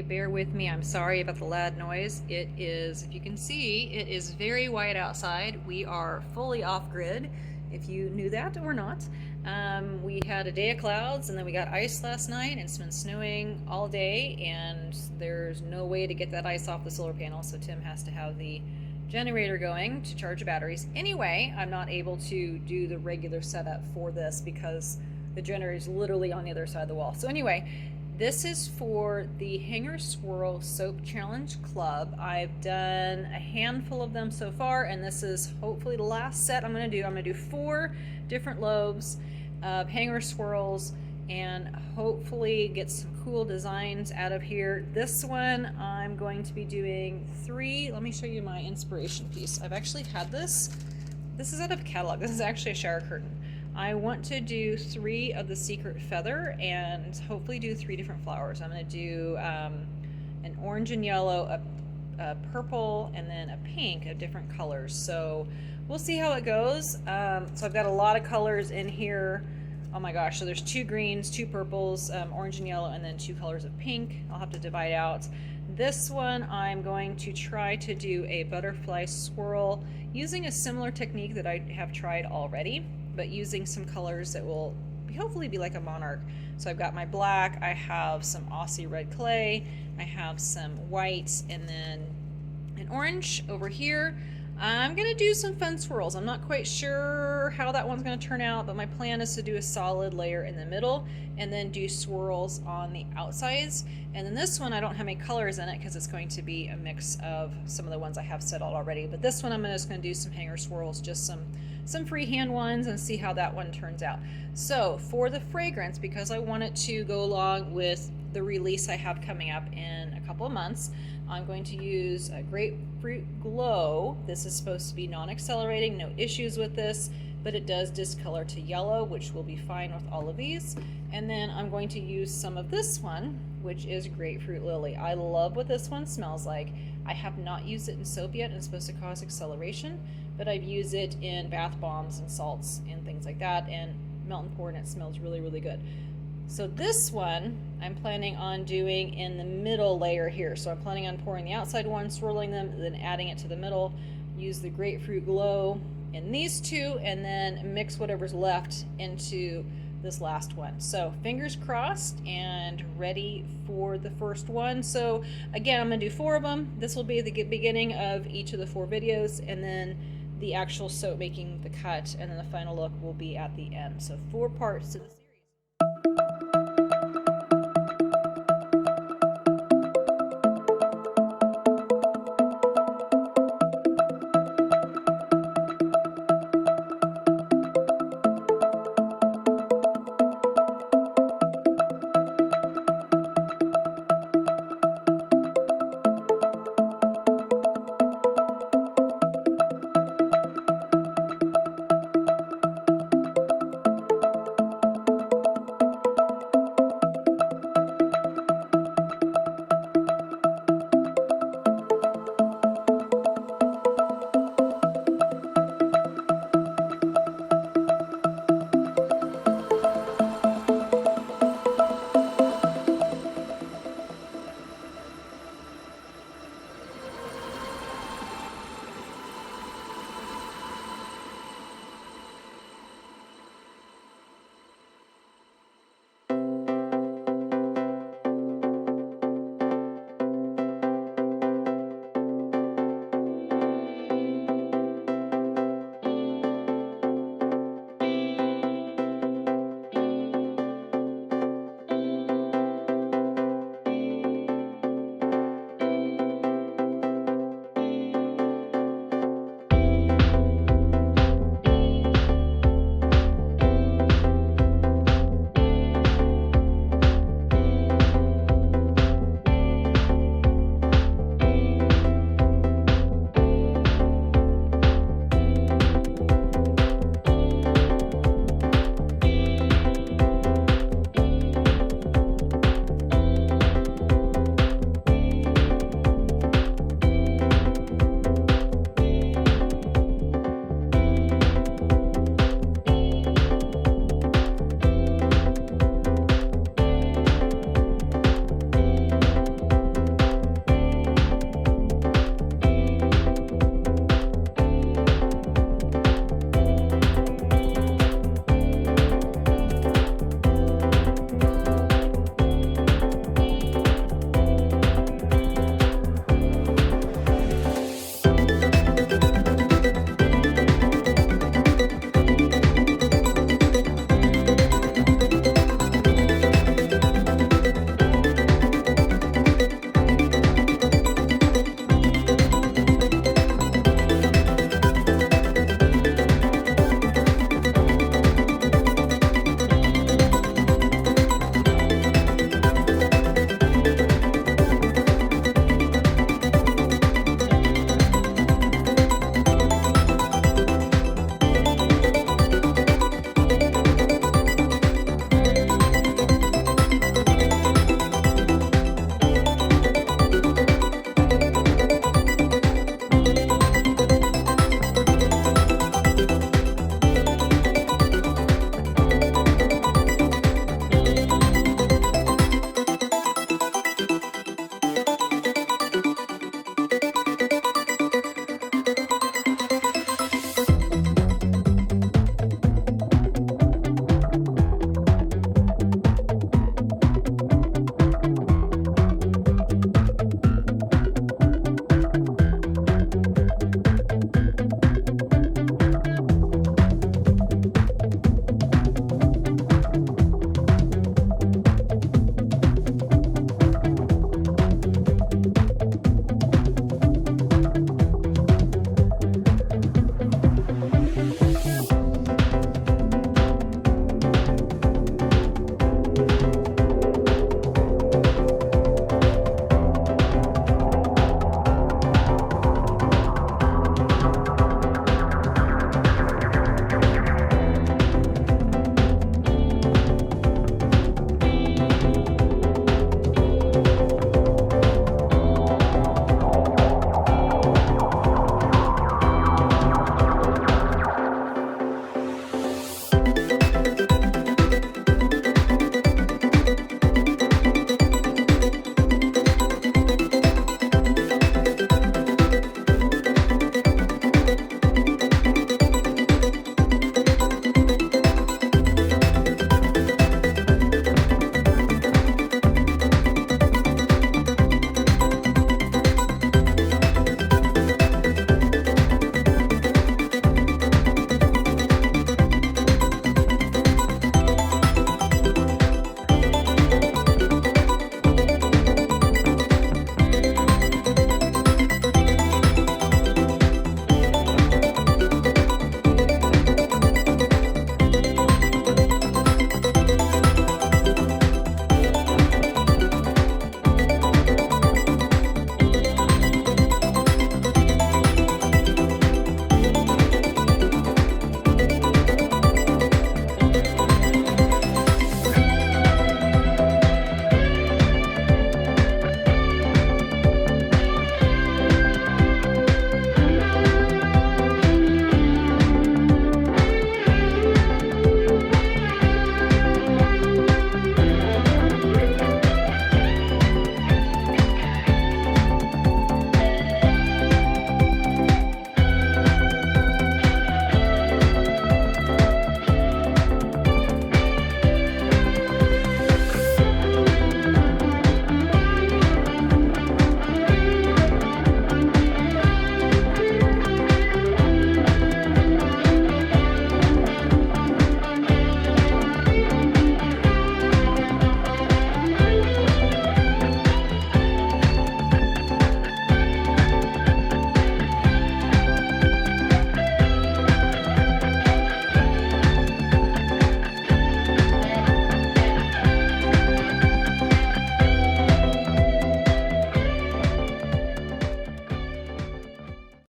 bear with me. I'm sorry about the loud noise. It is, if you can see, it is very white outside. We are fully off grid, if you knew that or not. We had a day of clouds and then we got ice last night, and it's been snowing all day, and there's no way to get that ice off the solar panel, so Tim has to have the generator going to charge the batteries. Anyway, I'm not able to do the regular setup for this because the generator is literally on the other side of the wall. So anyway, this is for the Hanger Swirl Soap Challenge Club. I've done a handful of them so far, and this is hopefully the last set I'm going to do. I'm going to do 4 different lobes of hanger swirls and hopefully get some cool designs out of here. This one I'm going to be doing 3. Let me show you my inspiration piece. I've actually had this. This is out of a catalog. This is actually a shower curtain. I want to do 3 of the secret feather and hopefully do 3 different flowers. I'm going to do an orange and yellow, a purple, and then a pink of different colors. So we'll see how it goes. So I've got a lot of colors in here. Oh my gosh, so there's 2 greens, 2 purples, orange and yellow, and then 2 colors of pink. I'll have to divide out. This one I'm going to try to do a butterfly swirl using a similar technique that I have tried already, but using some colors that will hopefully be like a monarch. So I've got my black, I have some Aussie red clay, I have some white, and then an orange over here. I'm gonna do some fun swirls. I'm not quite sure how that one's gonna turn out, but my plan is to do a solid layer in the middle and then do swirls on the outsides. And then this one, I don't have any colors in it because it's going to be a mix of some of the ones I have set out already. But this one, I'm just gonna do some hanger swirls, just some freehand ones, and see how that one turns out. So for the fragrance, because I want it to go along with the release I have coming up in a couple of months, I'm going to use a Grapefruit Glow. This is supposed to be non-accelerating, no issues with this, but it does discolor to yellow, which will be fine with all of these. And then I'm going to use some of this one, which is Grapefruit Lily. I love what this one smells like. I have not used it in soap yet, and it's supposed to cause acceleration, but I've used it in bath bombs and salts and things like that, and melt and pour, and it smells really, really good. So this one I'm planning on doing in the middle layer here. So I'm planning on pouring the outside one, swirling them, then adding it to the middle, use the Grapefruit Glow in these 2, and then mix whatever's left into this last one. So fingers crossed and ready for the first one. So again, I'm gonna do 4 of them. This will be the beginning of each of the 4 videos, and then the actual soap making the cut, and then the final look will be at the end. So 4 parts to this.